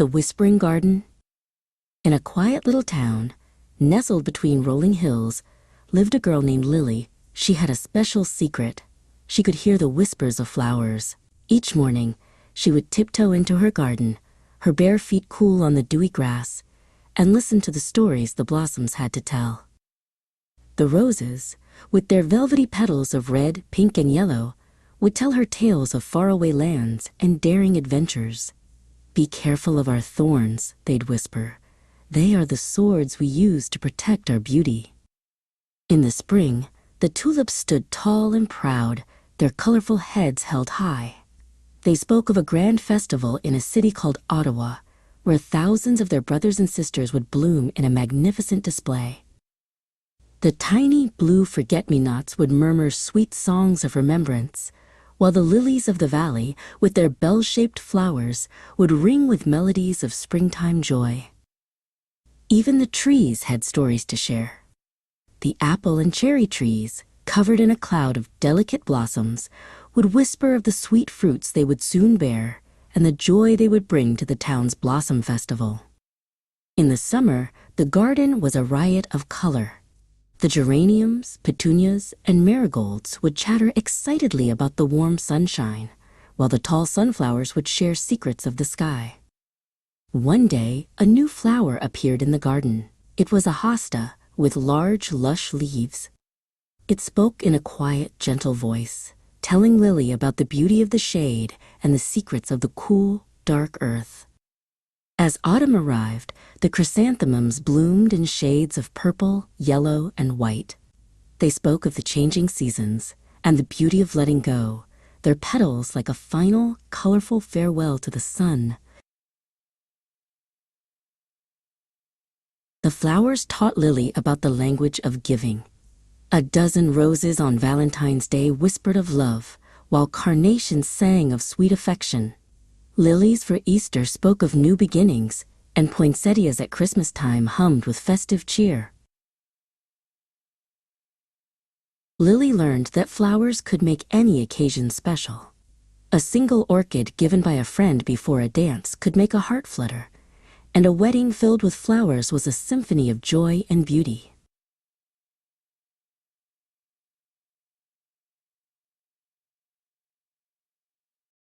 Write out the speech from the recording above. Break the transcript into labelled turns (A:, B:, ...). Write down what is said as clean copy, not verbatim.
A: The Whispering Garden. In a quiet little town, nestled between rolling hills, lived a girl named Lily. She had a special secret. She could hear the whispers of flowers. Each morning, she would tiptoe into her garden, her bare feet cool on the dewy grass, and listen to the stories the blossoms had to tell. The roses, with their velvety petals of red, pink, and yellow, would tell her tales of faraway lands and daring adventures. "Be careful of our thorns," they'd whisper. "They are the swords we use to protect our beauty." In the spring, the tulips stood tall and proud, their colorful heads held high. They spoke of a grand festival in a city called Ottawa, where thousands of their brothers and sisters would bloom in a magnificent display. The tiny blue forget-me-nots would murmur sweet songs of remembrance, while the lilies of the valley, with their bell-shaped flowers, would ring with melodies of springtime joy. Even the trees had stories to share. The apple and cherry trees, covered in a cloud of delicate blossoms, would whisper of the sweet fruits they would soon bear and the joy they would bring to the town's blossom festival. In the summer, the garden was a riot of color. The geraniums, petunias, and marigolds would chatter excitedly about the warm sunshine, while the tall sunflowers would share secrets of the sky. One day, a new flower appeared in the garden. It was a hosta with large, lush leaves. It spoke in a quiet, gentle voice, telling Lily about the beauty of the shade and the secrets of the cool, dark earth. As autumn arrived, the chrysanthemums bloomed in shades of purple, yellow, and white. They spoke of the changing seasons and the beauty of letting go, their petals like a final, colorful farewell to the sun. The flowers taught Lily about the language of giving. A dozen roses on Valentine's Day whispered of love, while carnations sang of sweet affection. Lilies for Easter spoke of new beginnings, and poinsettias at Christmas time hummed with festive cheer. Lily learned that flowers could make any occasion special. A single orchid given by a friend before a dance could make a heart flutter, and a wedding filled with flowers was a symphony of joy and beauty.